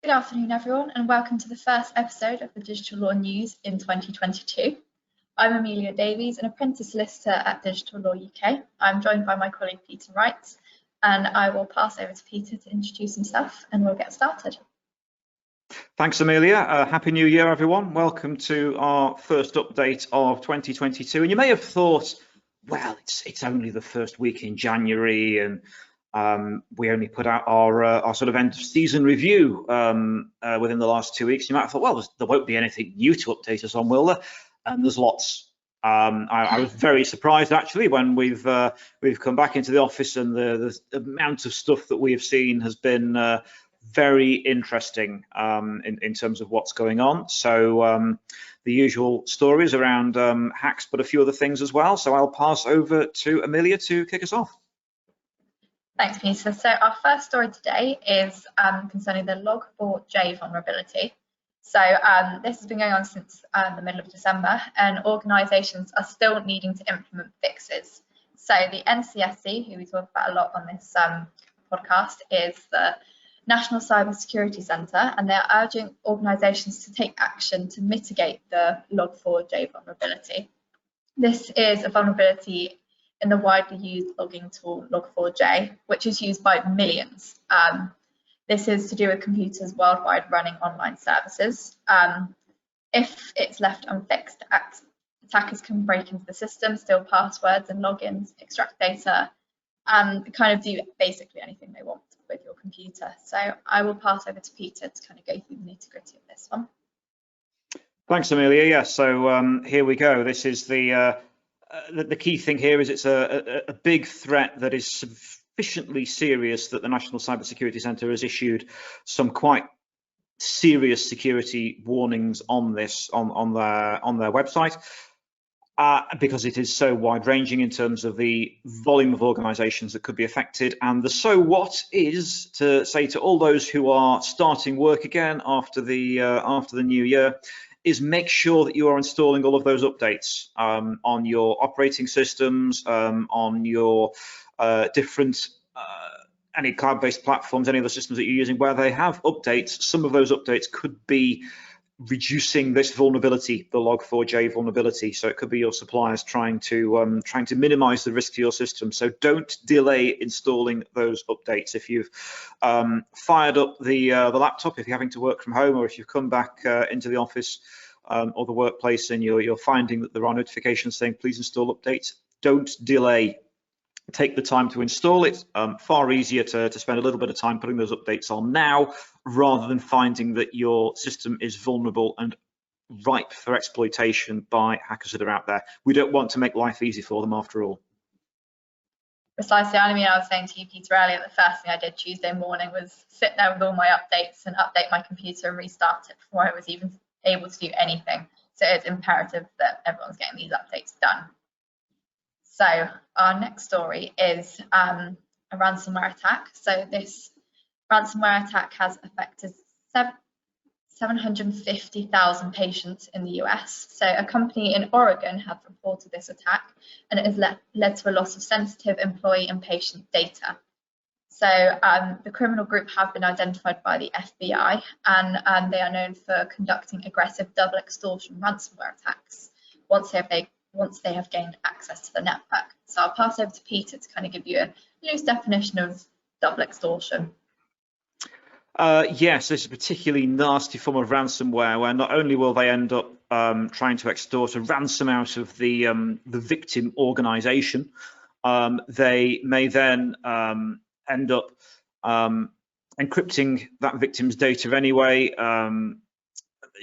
Good afternoon, everyone, and welcome to the first episode of the Digital Law News in 2022. I'm Amelia Davies, an apprentice solicitor at Digital Law UK. I'm joined by my colleague Peter Wright, and I will pass over to Peter to introduce himself, and we'll get started. Thanks, Amelia. Happy New Year, everyone. Welcome to our first update of 2022. And you may have thought, well, it's only the first week in January, and we only put out our sort of end of season review within the last 2 weeks. You might have thought, well, there won't be anything new to update us on, will there? And there's lots. I was very surprised actually when we've come back into the office, and the amount of stuff that we have seen has been very interesting in terms of what's going on. So the usual stories around hacks, but a few other things as well. So I'll pass over to Amelia to kick us off. Thanks, Peter. So our first story today is concerning the Log4J vulnerability. So this has been going on since the middle of December, and organisations are still needing to implement fixes. So the NCSC, who we talk about a lot on this podcast, is the National Cybersecurity Centre, and they're urging organisations to take action to mitigate the Log4J vulnerability. This is a vulnerability in the widely used logging tool Log4j, which is used by millions. This is to do with computers worldwide running online services. If it's left unfixed, attackers can break into the system, steal passwords and logins, extract data, and kind of do basically anything they want with your computer. So I will pass over to Peter to kind of go through the nitty-gritty of this one. Thanks, Amelia. Yeah, so here we go. This is the key thing here is it's a big threat that is sufficiently serious that the National Cybersecurity Centre has issued some quite serious security warnings on this on their website. Because it is so wide-ranging in terms of the volume of organisations that could be affected. And the so what is to say to all those who are starting work again after the new year is make sure that you are installing all of those updates on your operating systems, on your different any cloud-based platforms, any other systems that you're using where they have updates. Some of those updates could be reducing this vulnerability, the Log4j vulnerability. So it could be your suppliers trying to minimize the risk to your system. So don't delay installing those updates. If you've fired up the laptop, if you're having to work from home, or if you've come back into the office or the workplace and you're finding that there are notifications saying please install updates, don't delay. Take the time to install it. Far easier to spend a little bit of time putting those updates on now, rather than finding that your system is vulnerable and ripe for exploitation by hackers that are out there. We don't want to make life easy for them after all. Precisely. I mean, I was saying to you, Peter, earlier, the first thing I did Tuesday morning was sit there with all my updates and update my computer and restart it before I was even able to do anything. So it's imperative that everyone's getting these updates done. So our next story is a ransomware attack. So this ransomware attack has affected 750,000 patients in the US. So a company in Oregon have reported this attack, and it has led to a loss of sensitive employee and patient data. So the criminal group have been identified by the FBI, and they are known for conducting aggressive double extortion ransomware attacks once they have gained access to the network. So I'll pass over to Peter to kind of give you a loose definition of double extortion. Yes, this is a particularly nasty form of ransomware where not only will they end up trying to extort a ransom out of the victim organisation, they may then end up encrypting that victim's data anyway,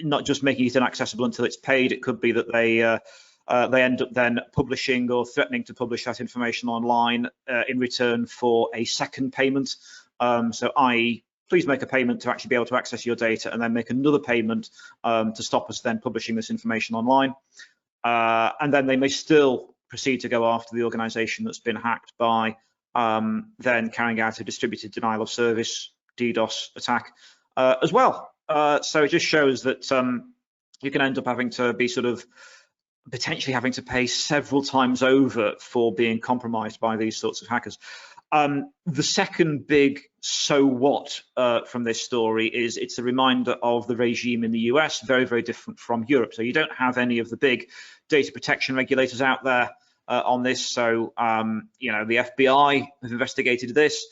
not just making it inaccessible until it's paid. It could be that they end up then publishing or threatening to publish that information online in return for a second payment. So i.e., please make a payment to actually be able to access your data, and then make another payment to stop us then publishing this information online. And then they may still proceed to go after the organisation that's been hacked by then carrying out a distributed denial of service, DDoS attack as well. So it just shows that you can end up having to be sort of potentially having to pay several times over for being compromised by these sorts of hackers. The second big so what from this story is it's a reminder of the regime in the US, very, very different from Europe. So you don't have any of the big data protection regulators out there on this. So, you know, the FBI have investigated this.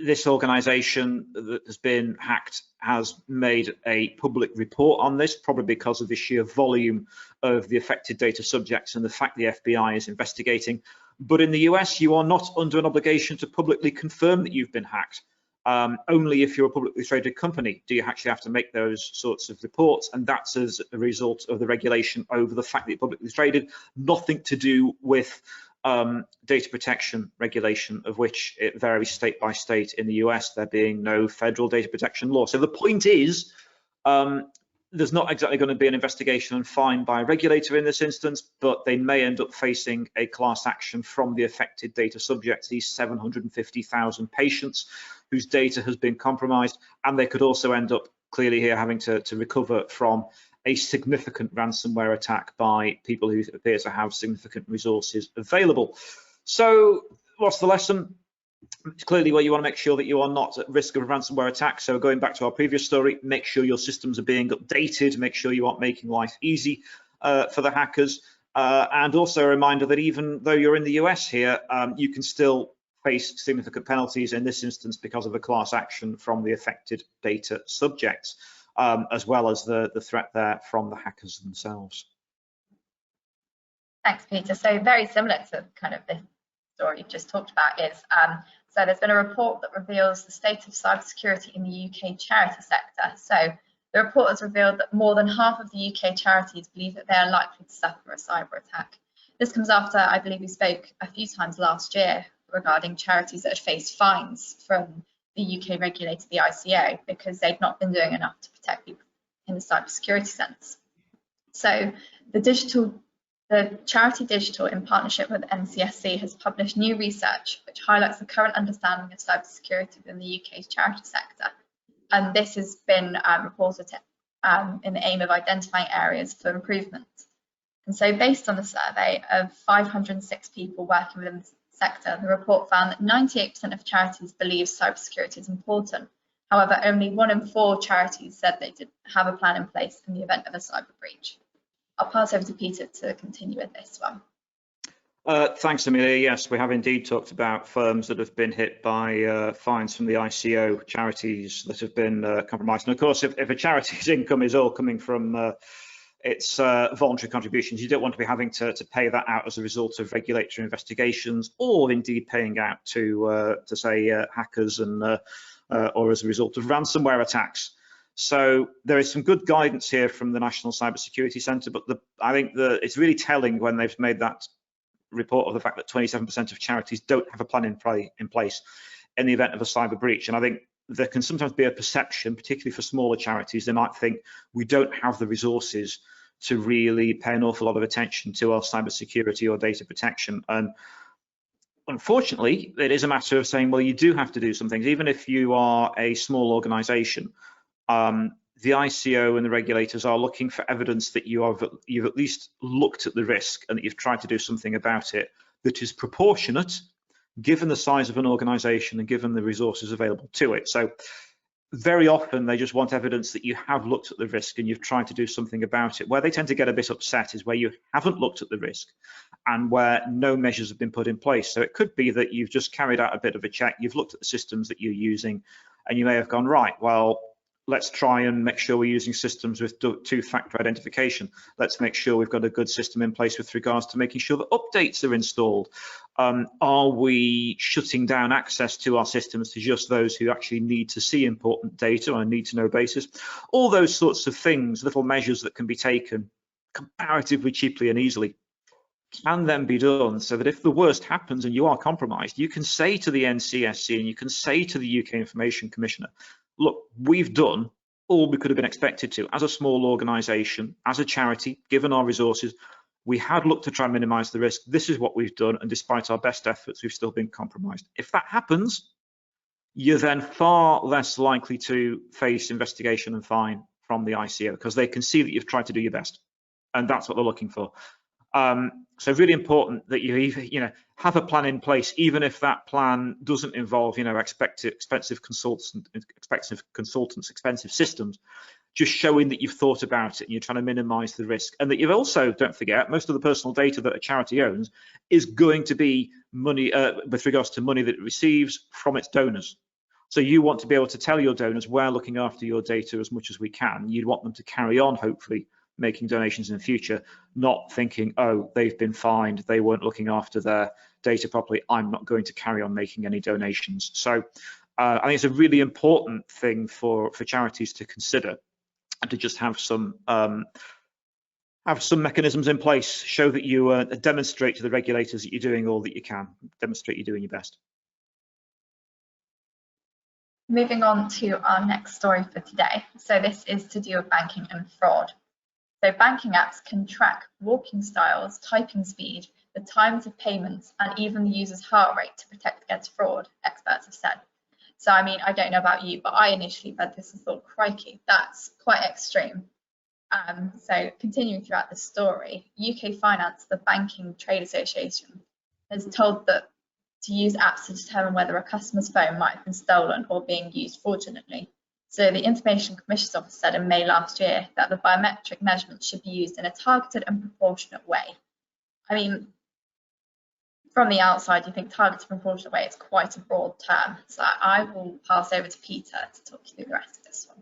This organization that has been hacked has made a public report on this, probably because of the sheer volume of the affected data subjects and the fact the FBI is investigating. But in the US, you are not under an obligation to publicly confirm that you've been hacked. Only if you're a publicly traded company do you actually have to make those sorts of reports, and that's as a result of the regulation over the fact that you're publicly traded, nothing to do with data protection regulation, of which it varies state by state in the US, there being no federal data protection law. So the point is, there's not exactly going to be an investigation and fine by a regulator in this instance, but they may end up facing a class action from the affected data subjects, these 750,000 patients whose data has been compromised, and they could also end up clearly here having to recover from a significant ransomware attack by people who appear to have significant resources available. So what's the lesson? It's clearly where you want to make sure that you are not at risk of a ransomware attack. So going back to our previous story, make sure your systems are being updated, make sure you aren't making life easy for the hackers. And also a reminder that even though you're in the US here, you can still face significant penalties in this instance because of a class action from the affected data subjects, as well as the threat there from the hackers themselves. Thanks, Peter. So very similar to kind of the story you've just talked about is, so there's been a report that reveals the state of cybersecurity in the UK charity sector. So the report has revealed that more than half of the UK charities believe that they are likely to suffer a cyber attack. This comes after, I believe we spoke a few times last year regarding charities that had faced fines from the UK regulator, the ICO, because they'd not been doing enough to protect people in the cybersecurity sense. So the charity Digital, in partnership with NCSC, has published new research which highlights the current understanding of cybersecurity within the UK's charity sector. And this has been reported in the aim of identifying areas for improvement. And so based on the survey of 506 people working within the sector, the report found that 98% of charities believe cybersecurity is important. However, only 1 in 4 charities said they did have a plan in place in the event of a cyber breach. I'll pass over to Peter to continue with this one. Thanks, Amelia. Yes, we have indeed talked about firms that have been hit by fines from the ICO, charities that have been compromised. And of course, if a charity's income is all coming from its voluntary contributions, you don't want to be having to pay that out as a result of regulatory investigations, or indeed paying out to say hackers and or as a result of ransomware attacks. So there is some good guidance here from the National Cybersecurity Centre, but I think it's really telling when they've made that report of the fact that 27% of charities don't have a plan in place in the event of a cyber breach. And I think there can sometimes be a perception, particularly for smaller charities, they might think we don't have the resources to really pay an awful lot of attention to our cybersecurity or data protection. And unfortunately, it is a matter of saying, well, you do have to do some things, even if you are a small organisation. The ICO and the regulators are looking for evidence that you've at least looked at the risk and that you've tried to do something about it that is proportionate, given the size of an organisation and given the resources available to it. So very often they just want evidence that you have looked at the risk and you've tried to do something about it. Where they tend to get a bit upset is where you haven't looked at the risk and where no measures have been put in place. So it could be that you've just carried out a bit of a check, you've looked at the systems that you're using, and you may have gone, right, well, let's try and make sure we're using systems with two-factor identification. Let's make sure we've got a good system in place with regards to making sure that updates are installed. Are we shutting down access to our systems to just those who actually need to see important data on a need-to-know basis? All those sorts of things, little measures that can be taken comparatively cheaply and easily, can then be done so that if the worst happens and you are compromised, you can say to the NCSC and you can say to the UK Information Commissioner, look, we've done all we could have been expected to as a small organisation, as a charity, given our resources. We had looked to try and minimise the risk. This is what we've done, and despite our best efforts, we've still been compromised. If that happens, you're then far less likely to face investigation and fine from the ICO because they can see that you've tried to do your best, and that's what they're looking for. So really important that you have a plan in place, even if that plan doesn't involve expensive consultants, expensive systems. Just showing that you've thought about it and you're trying to minimize the risk, and that you've also, don't forget, most of the personal data that a charity owns is going to be money with regards to money that it receives from its donors. So you want to be able to tell your donors, we're looking after your data as much as we can. You'd want them to carry on, hopefully, making donations in the future, not thinking, oh, they've been fined, they weren't looking after their data properly, I'm not going to carry on making any donations. So I think it's a really important thing for charities to consider, and to just have some mechanisms in place, show that you demonstrate to the regulators that you're doing all that you can, demonstrate you're doing your best. Moving on to our next story for today. So this is to do with banking and fraud. So banking apps can track walking styles, typing speed, the times of payments, and even the user's heart rate to protect against fraud, experts have said. So, I mean, I don't know about you, but I initially read this and thought, crikey, that's quite extreme. So continuing throughout the story, UK Finance, the Banking Trade Association, has told that to use apps to determine whether a customer's phone might have been stolen or being used fraudulently. So the Information Commission's Office said in May last year that the biometric measurements should be used in a targeted and proportionate way. I mean, from the outside, you think targeted and proportionate way is quite a broad term. So I will pass over to Peter to talk you through the rest of this one.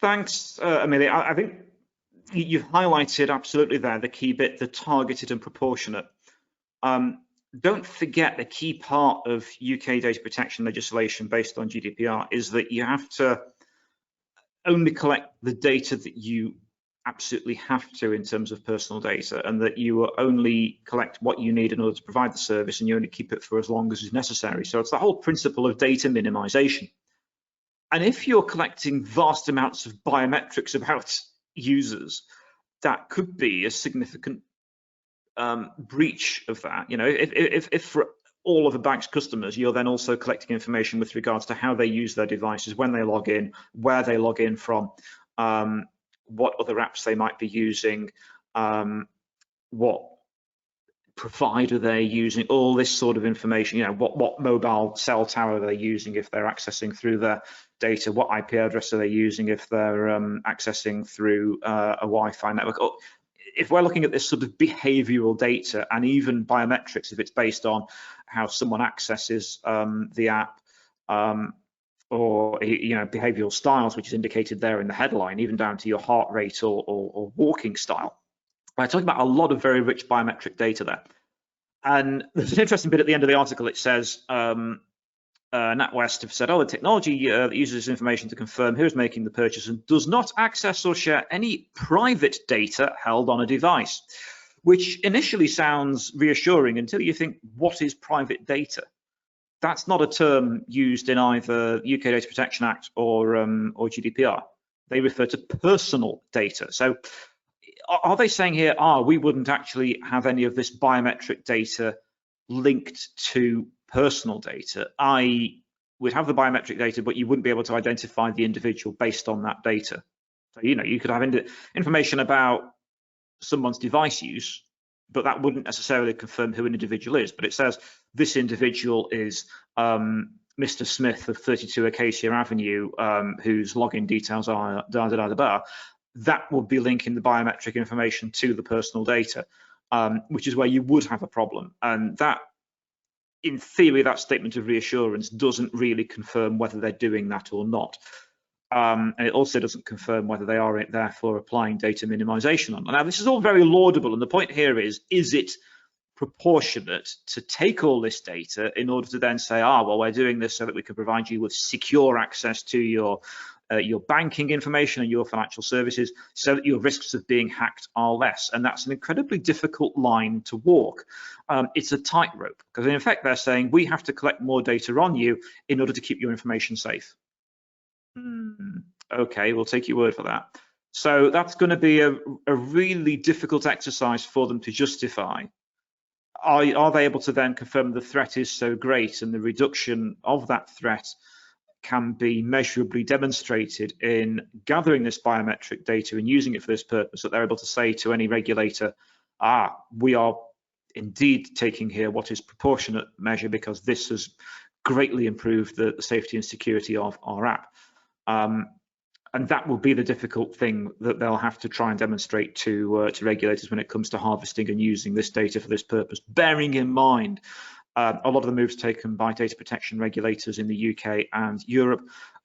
Thanks, Amelia. I think you've highlighted absolutely there the key bit, the targeted and proportionate. Don't forget the key part of UK data protection legislation based on GDPR is that you have to only collect the data that you absolutely have to in terms of personal data, and that you will only collect what you need in order to provide the service, and you only keep it for as long as is necessary. So it's the whole principle of data minimization. And if you're collecting vast amounts of biometrics about users, that could be a significant breach of that. If for all of a bank's customers, you're then also collecting information with regards to how they use their devices, when they log in, where they log in from, what other apps they might be using, what provider they're using, all this sort of information, what mobile cell tower they're using if they're accessing through their data, what IP address are they using if they're accessing through a Wi-Fi network. If we're looking at this sort of behavioral data, and even biometrics, if it's based on how someone accesses the app, or behavioral styles, which is indicated there in the headline, even down to your heart rate or walking style. We're talking about a lot of very rich biometric data there. And there's an interesting bit at the end of the article. It says, NatWest have said, the technology that uses this information to confirm who is making the purchase and does not access or share any private data held on a device, which initially sounds reassuring until you think, what is private data? That's not a term used in either UK Data Protection Act or GDPR. They refer to personal data. So are they saying here, we wouldn't actually have any of this biometric data linked to personal data? We'd have the biometric data, but you wouldn't be able to identify the individual based on that data. So, you could have information about someone's device use, but that wouldn't necessarily confirm who an individual is. But it says this individual is Mr. Smith of 32 Acacia Avenue, whose login details are that would be linking the biometric information to the personal data, which is where you would have a problem. And that, in theory, that statement of reassurance doesn't really confirm whether they're doing that or not. And it also doesn't confirm whether they are therefore applying data minimization on. Now, this is all very laudable, and the point here is it proportionate to take all this data in order to then say, well, we're doing this so that we can provide you with secure access to your banking information and your financial services, so that your risks of being hacked are less. And that's an incredibly difficult line to walk. It's a tightrope, because in effect they're saying we have to collect more data on you in order to keep your information safe. Okay, we'll take your word for that. So that's going to be a really difficult exercise for them to justify. Are they able to then confirm the threat is so great and the reduction of that threat can be measurably demonstrated in gathering this biometric data and using it for this purpose, that they're able to say to any regulator, we are indeed taking here what is proportionate measure, because this has greatly improved the safety and security of our app. And that will be the difficult thing that they'll have to try and demonstrate to regulators when it comes to harvesting and using this data for this purpose, bearing in mind a lot of the moves taken by data protection regulators in the UK and Europe,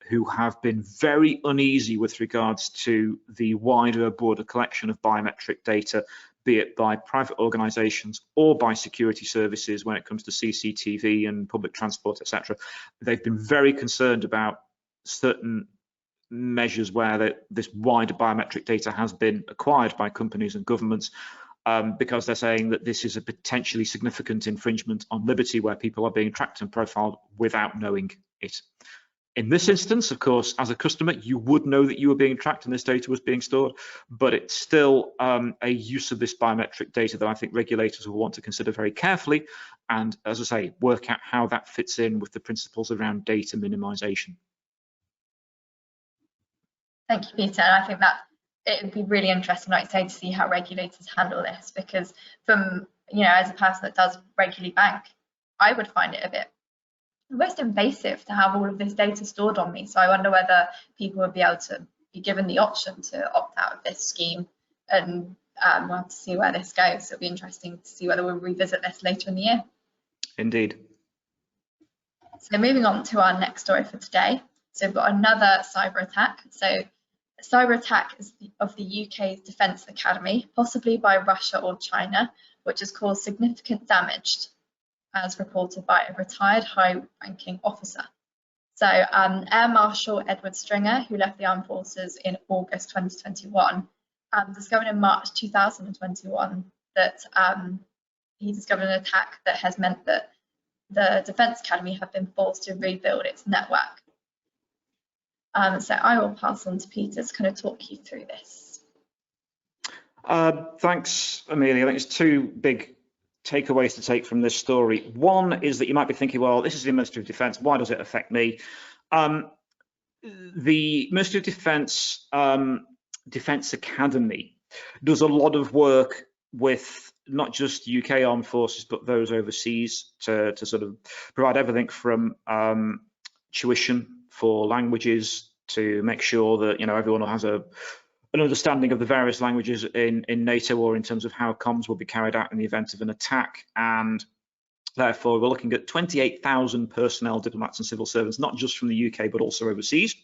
who have been very uneasy with regards to the wider broader collection of biometric data, be it by private organisations or by security services when it comes to CCTV and public transport, etc. They've been very concerned about certain measures where this wider biometric data has been acquired by companies and governments, because they're saying that this is a potentially significant infringement on liberty, where people are being tracked and profiled without knowing it. In this instance, of course, as a customer, you would know that you were being tracked and this data was being stored, but it's still a use of this biometric data that I think regulators will want to consider very carefully, and, as I say, work out how that fits in with the principles around data minimization. Thank you, Peter. And I think that it would be really interesting, like I say, to see how regulators handle this, because from, as a person that does regularly bank, I would find it a bit almost invasive to have all of this data stored on me. So I wonder whether people would be able to be given the option to opt out of this scheme, and we'll have to see where this goes. It'll be interesting to see whether we'll revisit this later in the year. Indeed. So moving on to our next story for today. So we've got another cyber attack. So a cyber attack of the UK's Defence Academy, possibly by Russia or China, which has caused significant damage, as reported by a retired high-ranking officer. So Air Marshal Edward Stringer, who left the Armed Forces in August 2021, discovered in March 2021 that he discovered an attack that has meant that the Defence Academy have been forced to rebuild its network. So I will pass on to Peter to kind of talk you through this. Thanks, Amelia. I think there's two big takeaways to take from this story. One is that you might be thinking, well, this is the Ministry of Defence, why does it affect me? The Ministry of Defence Defence Academy does a lot of work with not just UK armed forces, but those overseas to sort of provide everything from tuition for languages to make sure that everyone has an understanding of the various languages in NATO, or in terms of how comms will be carried out in the event of an attack. And therefore, we're looking at 28,000 personnel, diplomats and civil servants, not just from the UK, but also overseas.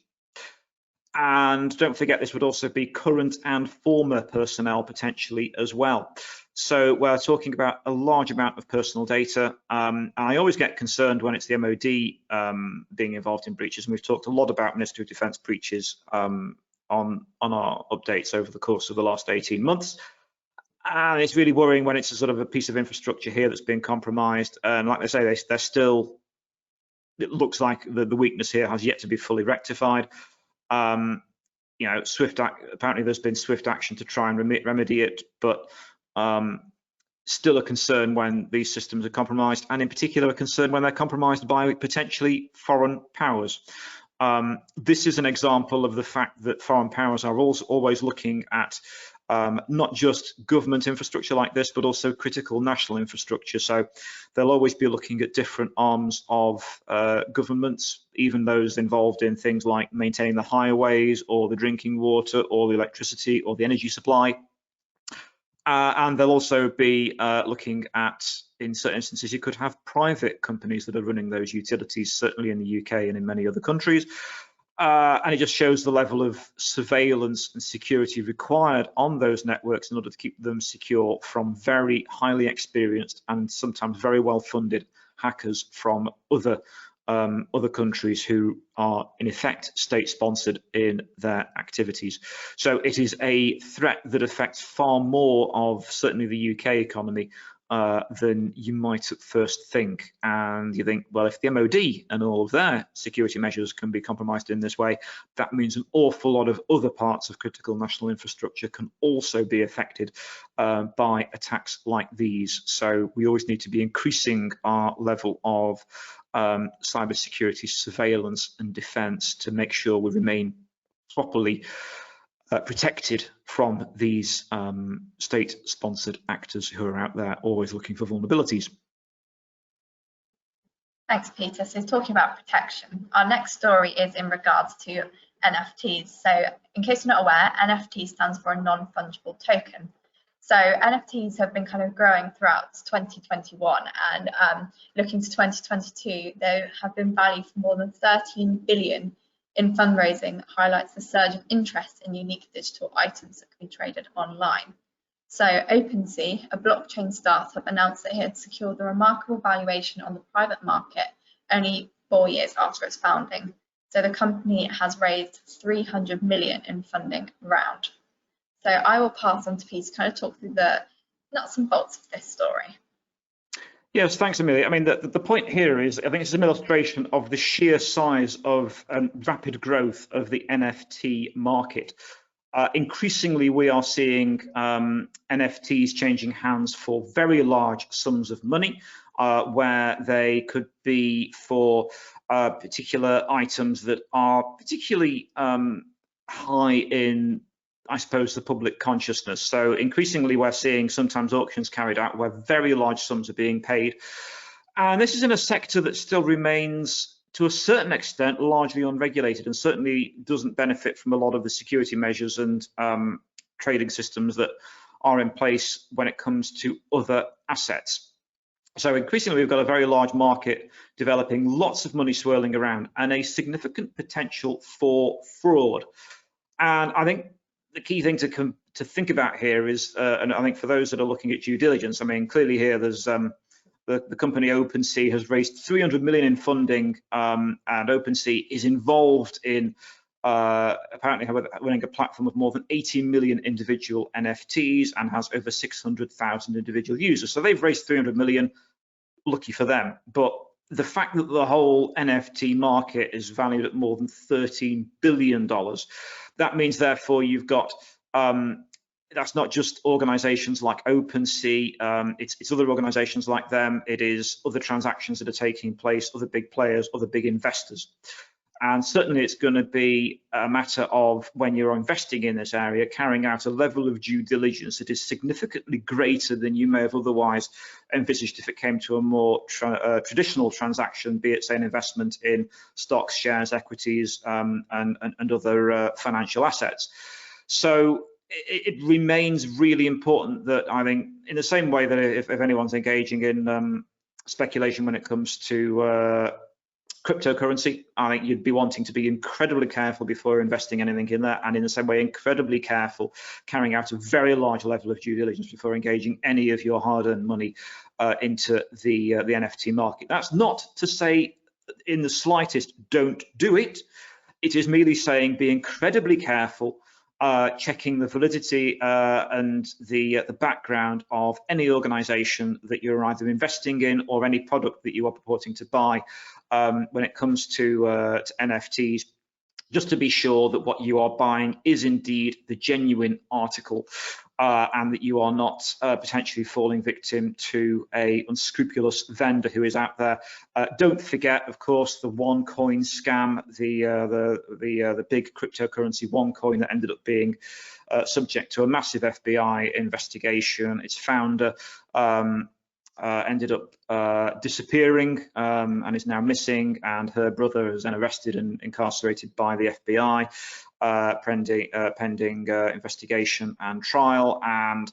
And don't forget, this would also be current and former personnel potentially as well. So we're talking about a large amount of personal data. I always get concerned when it's the MOD being involved in breaches, and we've talked a lot about Ministry of Defence breaches on our updates over the course of the last 18 months. And it's really worrying when it's a sort of a piece of infrastructure here that's been compromised. And like they say, they're still, it looks like the weakness here has yet to be fully rectified. Apparently there's been swift action to try and remedy it, but still a concern when these systems are compromised, and in particular a concern when they're compromised by potentially foreign powers. This is an example of the fact that foreign powers are also always looking at not just government infrastructure like this, but also critical national infrastructure. So they'll always be looking at different arms of governments, even those involved in things like maintaining the highways or the drinking water or the electricity or the energy supply. And they'll also be looking at, in certain instances, you could have private companies that are running those utilities, certainly in the UK and in many other countries. And it just shows the level of surveillance and security required on those networks in order to keep them secure from very highly experienced and sometimes very well-funded hackers from other countries who are in effect state-sponsored in their activities. So it is a threat that affects far more of certainly the UK economy than you might at first think. And you think, well, if the MOD and all of their security measures can be compromised in this way, that means an awful lot of other parts of critical national infrastructure can also be affected by attacks like these. So we always need to be increasing our level of cybersecurity surveillance and defence to make sure we remain properly protected from these state-sponsored actors who are out there always looking for vulnerabilities. Thanks, Peter. So talking about protection, our next story is in regards to NFTs. So in case you're not aware, NFT stands for a non-fungible token. So NFTs have been kind of growing throughout 2021, and looking to 2022, they have been valued for more than 13 billion in fundraising. That highlights the surge of interest in unique digital items that can be traded online. So OpenSea, a blockchain startup, announced that it had secured a remarkable valuation on the private market only 4 years after its founding. So the company has raised 300 million in funding round. So I will pass on to Peter to kind of talk through the nuts and bolts of this story. Yes, thanks, Amelia. I mean, the point here is, I think it's an illustration of the sheer size of rapid growth of the NFT market. Increasingly, we are seeing NFTs changing hands for very large sums of money, where they could be for particular items that are particularly high in, I suppose, the public consciousness. So increasingly, we're seeing sometimes auctions carried out where very large sums are being paid. And this is in a sector that still remains, to a certain extent, largely unregulated, and certainly doesn't benefit from a lot of the security measures and trading systems that are in place when it comes to other assets. So increasingly, we've got a very large market developing, lots of money swirling around, and a significant potential for fraud. And I think the key thing to think about here is, and I think for those that are looking at due diligence, I mean, clearly here there's the company OpenSea has raised 300 million in funding, and OpenSea is involved in apparently running a platform of more than 18 million individual NFTs and has over 600,000 individual users. So they've raised 300 million, lucky for them. But the fact that the whole NFT market is valued at more than $13 billion, that means therefore you've got, that's not just organizations like OpenSea, it's other organizations like them, it is other transactions that are taking place, other big players, other big investors. And certainly it's going to be a matter of, when you're investing in this area, carrying out a level of due diligence that is significantly greater than you may have otherwise envisaged if it came to a more traditional transaction, be it, say, an investment in stocks, shares, equities, and other financial assets. So it remains really important that, I think, in the same way that if anyone's engaging in speculation when it comes to cryptocurrency, I think you'd be wanting to be incredibly careful before investing anything in that, and in the same way, incredibly careful carrying out a very large level of due diligence before engaging any of your hard-earned money into the NFT market. That's not to say in the slightest don't do it. It is merely saying be incredibly careful, checking the validity and the background of any organization that you're either investing in or any product that you are purporting to buy when it comes to NFTs, just to be sure that what you are buying is indeed the genuine article and that you are not potentially falling victim to a unscrupulous vendor who is out there. Don't forget, of course, the OneCoin scam, the big cryptocurrency OneCoin that ended up being subject to a massive FBI investigation. Its founder ended up disappearing and is now missing, and her brother is then arrested and incarcerated by the FBI pending investigation and trial. And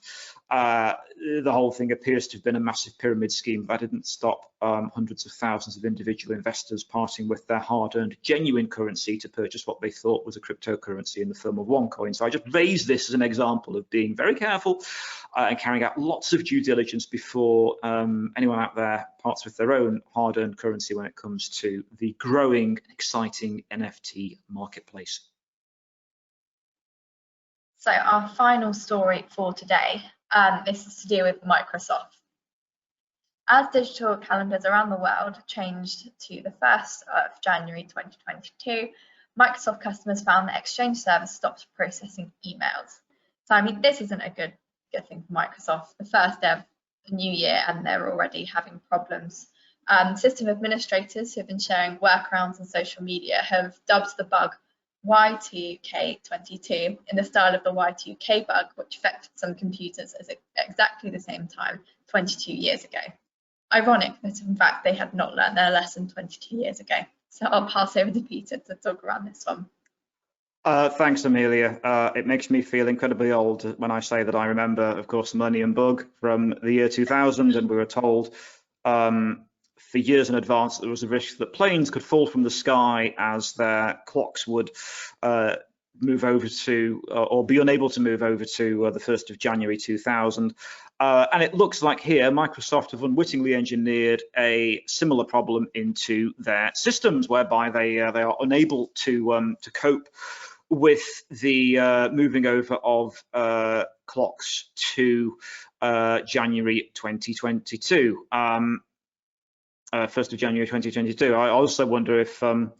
the whole thing appears to have been a massive pyramid scheme that didn't stop hundreds of thousands of individual investors parting with their hard-earned genuine currency to purchase what they thought was a cryptocurrency in the form of OneCoin. So I just raised this as an example of being very careful and carrying out lots of due diligence before anyone out there parts with their own hard-earned currency when it comes to the growing, exciting NFT marketplace. So our final story for today, this is to do with Microsoft. As digital calendars around the world changed to the 1st of January 2022, Microsoft customers found that Exchange service stopped processing emails. So I mean, this isn't a good thing for Microsoft. The first day of the new year and they're already having problems. System administrators who have been sharing workarounds on social media have dubbed the bug Y2K22 in the style of the Y2K bug, which affected some computers at exactly the same time 22 years ago. Ironic that in fact they had not learned their lesson 22 years ago. So I'll pass over to Peter to talk around this one. Thanks, Amelia. It makes me feel incredibly old when I say that I remember, of course, the Millennium Bug from the year 2000, and we were told for years in advance there was a risk that planes could fall from the sky as their clocks would move over to, or be unable to move over to the 1st of January 2000. And it looks like here Microsoft have unwittingly engineered a similar problem into their systems, whereby they are unable to cope with the moving over of clocks to January 2022. 1st of January 2022. I also wonder if there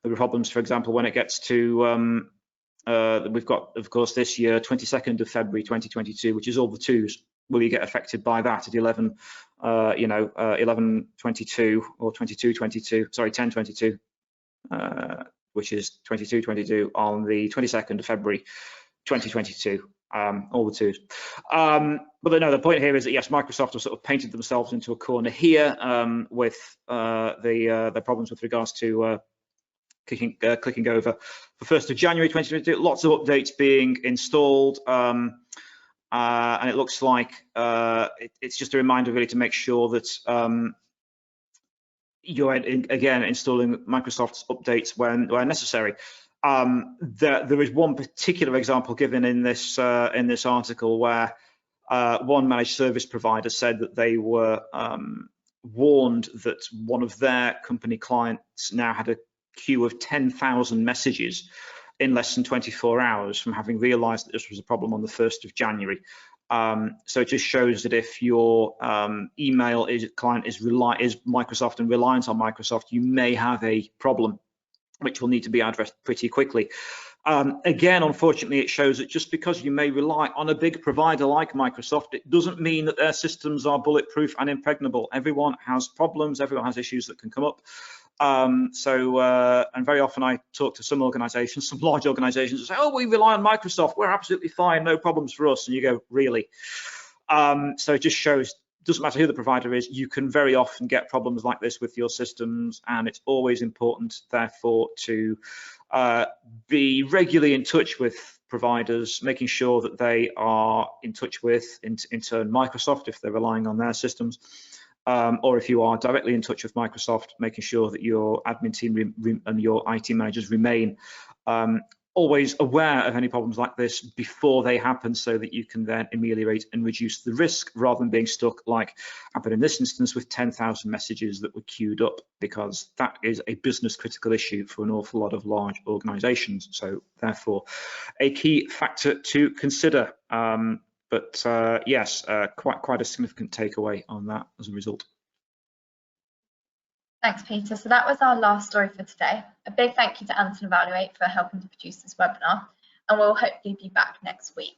are problems, for example, when it gets to we've got, of course, this year 22nd of February 2022, which is all the twos. Will you get affected by that at 11:22 or 22:22? Sorry, 10:22, which is 22:22 on the 22nd of February 2022. All the twos. But no, the point here is that yes, Microsoft have sort of painted themselves into a corner here with the problems with regards to clicking over for 1st of January 2022. Lots of updates being installed, and it looks like it's just a reminder really to make sure that you're again installing Microsoft's updates when necessary. There is one particular example given in this article where one managed service provider said that they were warned that one of their company clients now had a queue of 10,000 messages in less than 24 hours from having realized that this was a problem on the 1st of January. So it just shows that if your email client is Microsoft and reliant on Microsoft, you may have a problem which will need to be addressed pretty quickly. Again, unfortunately, it shows that just because you may rely on a big provider like Microsoft, it doesn't mean that their systems are bulletproof and impregnable. Everyone has problems, everyone has issues that can come up. And very often I talk to some organizations, some large organizations, and say, oh, we rely on Microsoft, we're absolutely fine, no problems for us. And you go, really? So it just shows, doesn't matter who the provider is, you can very often get problems like this with your systems, and it's always important, therefore, to be regularly in touch with providers, making sure that they are in touch with, in turn, Microsoft if they're relying on their systems, or if you are directly in touch with Microsoft, making sure that your admin team and your IT managers remain always aware of any problems like this before they happen, so that you can then ameliorate and reduce the risk, rather than being stuck, like happened in this instance, with 10,000 messages that were queued up, because that is a business critical issue for an awful lot of large organizations. So therefore, a key factor to consider. But yes, quite a significant takeaway on that as a result. Thanks, Peter. So that was our last story for today. A big thank you to Anson Evaluate for helping to produce this webinar, and we'll hopefully be back next week.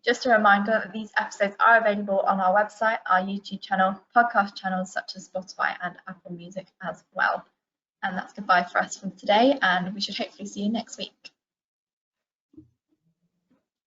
Just a reminder that these episodes are available on our website, our YouTube channel, podcast channels such as Spotify and Apple Music as well. And that's goodbye for us from today, and we should hopefully see you next week.